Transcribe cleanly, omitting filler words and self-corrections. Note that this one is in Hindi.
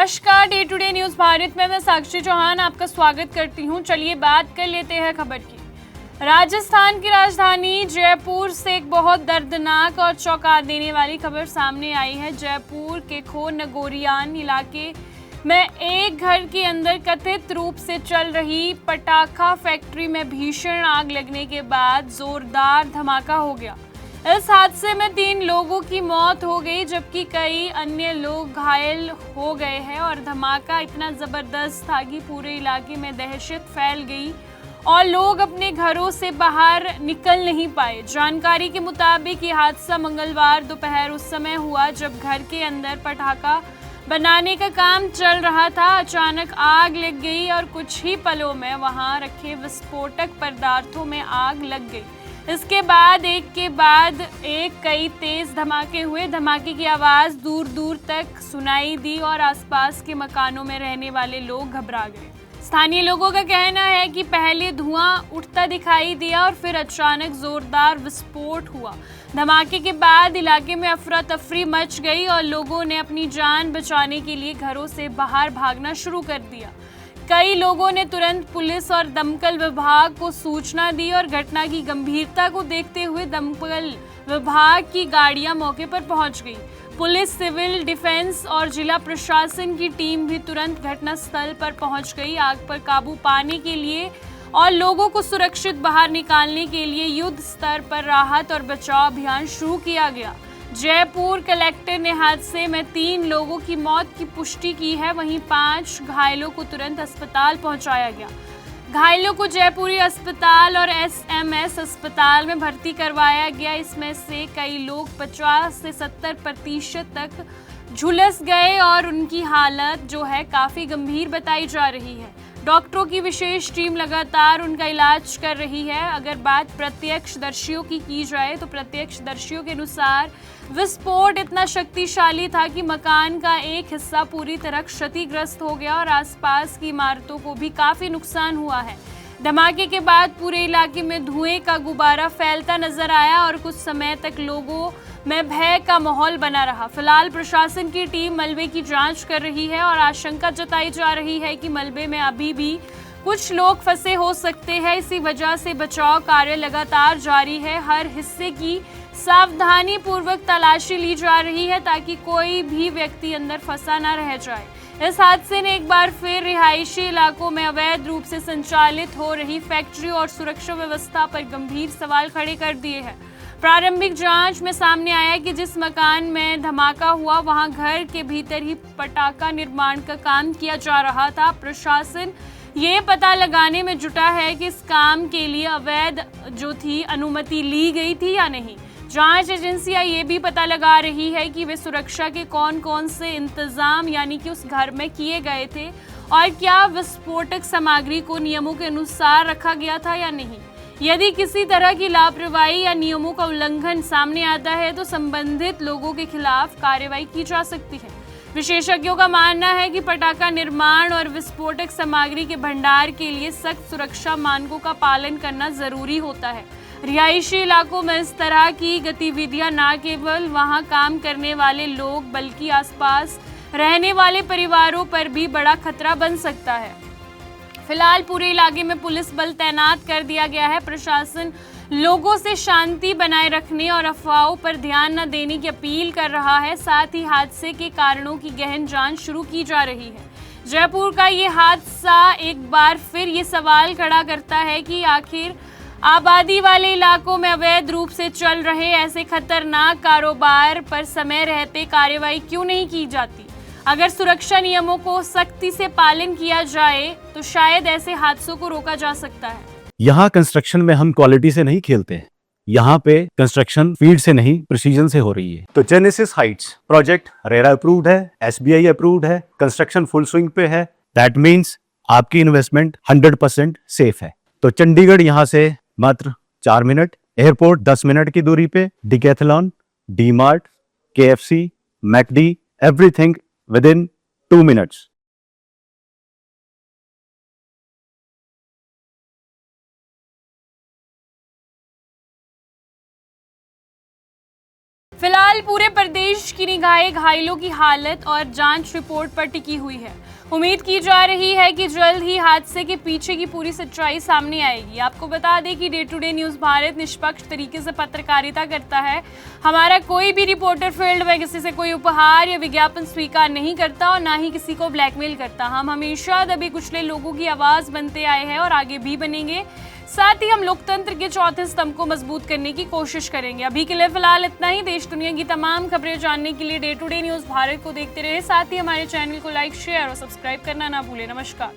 नमस्कार, day to day news Bharat में मैं साक्षी चौहान आपका स्वागत करती हूं। चलिए बात कर लेते हैं खबर की। राजस्थान की राजधानी जयपुर से एक बहुत दर्दनाक और चौंका देने वाली खबर सामने आई है। जयपुर के खो नगोरियान इलाके में एक घर के अंदर कथित रूप से चल रही पटाखा फैक्ट्री में भीषण आग लगने के बाद जोरदार धमाका हो गया। इस हादसे में 3 लोगों की मौत हो गई जबकि कई अन्य लोग घायल हो गए हैं और धमाका इतना जबरदस्त था कि पूरे इलाके में दहशत फैल गई और लोग अपने घरों से बाहर निकल नहीं पाए। जानकारी के मुताबिक ये हादसा मंगलवार दोपहर उस समय हुआ जब घर के अंदर पटाखा बनाने का काम चल रहा था। अचानक आग लग गई और कुछ ही पलों में वहां रखे विस्फोटक पदार्थों में आग लग गई। इसके बाद एक के बाद एक कई तेज धमाके हुए। धमाके की आवाज दूर दूर तक सुनाई दी और आसपास के मकानों में रहने वाले लोग घबरा गए। स्थानीय लोगों का कहना है कि पहले धुआं उठता दिखाई दिया और फिर अचानक जोरदार विस्फोट हुआ। धमाके के बाद इलाके में अफरा तफरी मच गई और लोगों ने अपनी जान बचाने के लिए घरों से बाहर भागना शुरू कर दिया। कई लोगों ने तुरंत पुलिस और दमकल विभाग को सूचना दी और घटना की गंभीरता को देखते हुए दमकल विभाग की गाड़ियां मौके पर पहुंच गई। पुलिस, सिविल डिफेंस और जिला प्रशासन की टीम भी तुरंत घटनास्थल पर पहुंच गई। आग पर काबू पाने के लिए और लोगों को सुरक्षित बाहर निकालने के लिए युद्ध स्तर पर राहत और बचाव अभियान शुरू किया गया। जयपुर कलेक्टर ने हादसे में 3 लोगों की मौत की पुष्टि की है, वहीं 5 घायलों को तुरंत अस्पताल पहुंचाया गया। घायलों को जयपुरी अस्पताल और एसएमएस अस्पताल में भर्ती करवाया गया। इसमें से कई लोग 50 से 70% तक झुलस गए और उनकी हालत जो है काफी गंभीर बताई जा रही है। डॉक्टरों की विशेष टीम लगातार उनका इलाज कर रही है। अगर बात प्रत्यक्षदर्शियों की जाए तो प्रत्यक्षदर्शियों के अनुसार विस्फोट इतना शक्तिशाली था कि मकान का एक हिस्सा पूरी तरह क्षतिग्रस्त हो गया और आसपास की इमारतों को भी काफी नुकसान हुआ है। धमाके के बाद पूरे इलाके में धुएं का गुब्बारा फैलता नजर आया और कुछ समय तक लोगों में भय का माहौल बना रहा। फिलहाल प्रशासन की टीम मलबे की जांच कर रही है और आशंका जताई जा रही है कि मलबे में अभी भी कुछ लोग फंसे हो सकते हैं। इसी वजह से बचाव कार्य लगातार जारी है। हर हिस्से की सावधानी पूर्वक तलाशी ली जा रही है ताकि कोई भी व्यक्ति अंदर फंसा न रह जाए। इस हादसे ने एक बार फिर रिहायशी इलाकों में अवैध रूप से संचालित हो रही फैक्ट्री और सुरक्षा व्यवस्था पर गंभीर सवाल खड़े कर दिए हैं। प्रारंभिक जांच में सामने आया कि जिस मकान में धमाका हुआ वहां घर के भीतर ही पटाखा निर्माण का काम किया जा रहा था। प्रशासन ये पता लगाने में जुटा है कि इस काम के लिए अवैध जो थी अनुमति ली गई थी या नहीं। जांच एजेंसियां ये भी पता लगा रही है कि वे सुरक्षा के कौन कौन से इंतजाम यानी कि उस घर में किए गए थे और क्या विस्फोटक सामग्री को नियमों के अनुसार रखा गया था या नहीं। यदि किसी तरह की लापरवाही या नियमों का उल्लंघन सामने आता है तो संबंधित लोगों के खिलाफ कार्रवाई की जा सकती है। विशेषज्ञों का मानना है कि पटाखा निर्माण और विस्फोटक सामग्री के भंडार के लिए सख्त सुरक्षा मानकों का पालन करना जरूरी होता है। रिहायशी इलाकों में इस तरह की गतिविधियां न केवल वहां काम करने वाले लोग बल्कि आसपास रहने वाले परिवारों पर भी बड़ा खतरा बन सकता है। फिलहाल पूरे इलाके में पुलिस बल तैनात कर दिया गया है। प्रशासन लोगों से शांति बनाए रखने और अफवाहों पर ध्यान न देने की अपील कर रहा है। साथ ही हादसे के कारणों की गहन जांच शुरू की जा रही है। जयपुर का ये हादसा एक बार फिर ये सवाल खड़ा करता है कि आखिर आबादी वाले इलाकों में अवैध रूप से चल रहे ऐसे खतरनाक कारोबार पर समय रहते कार्रवाई क्यों नहीं की जाती। अगर सुरक्षा नियमों को सख्ती से पालन किया जाए तो शायद ऐसे हादसों को रोका जा सकता है। यहाँ कंस्ट्रक्शन में हम क्वालिटी से नहीं खेलते हैं। यहाँ पे कंस्ट्रक्शन फील्ड से नहीं प्रिसीजन से हो रही है। तो genesis Heights project RERA approved है, एसबीआई अप्रूव्ड है, कंस्ट्रक्शन फुल स्विंग पे है। दैट मीन्स आपकी इन्वेस्टमेंट 100% सेफ है। तो चंडीगढ़ यहाँ से मात्र 4 मिनट, एयरपोर्ट 10 मिनट की दूरी पे, decathlon, D-Mart, KFC, McD, everything within 2 minutes. फिलहाल पूरे प्रदेश की निगाहें घायलों की हालत और जांच रिपोर्ट पर टिकी हुई है। उम्मीद की जा रही है कि जल्द ही हादसे के पीछे की पूरी सच्चाई सामने आएगी। आपको बता दें कि day to day news Bharat निष्पक्ष तरीके से पत्रकारिता करता है। हमारा कोई भी रिपोर्टर फील्ड में किसी से कोई उपहार या विज्ञापन स्वीकार नहीं करता और ना ही किसी को ब्लैकमेल करता। हम हमेशा दबे कुचले लोगों की आवाज़ बनते आए हैं और आगे भी बनेंगे। साथ ही हम लोकतंत्र के चौथे स्तंभ को मजबूत करने की कोशिश करेंगे। अभी के लिए फिलहाल इतना ही। देश दुनिया की तमाम खबरें जानने के लिए day to day news Bharat को देखते रहे। साथ ही हमारे चैनल को लाइक, शेयर और सब्सक्राइब करना ना भूलें। नमस्कार।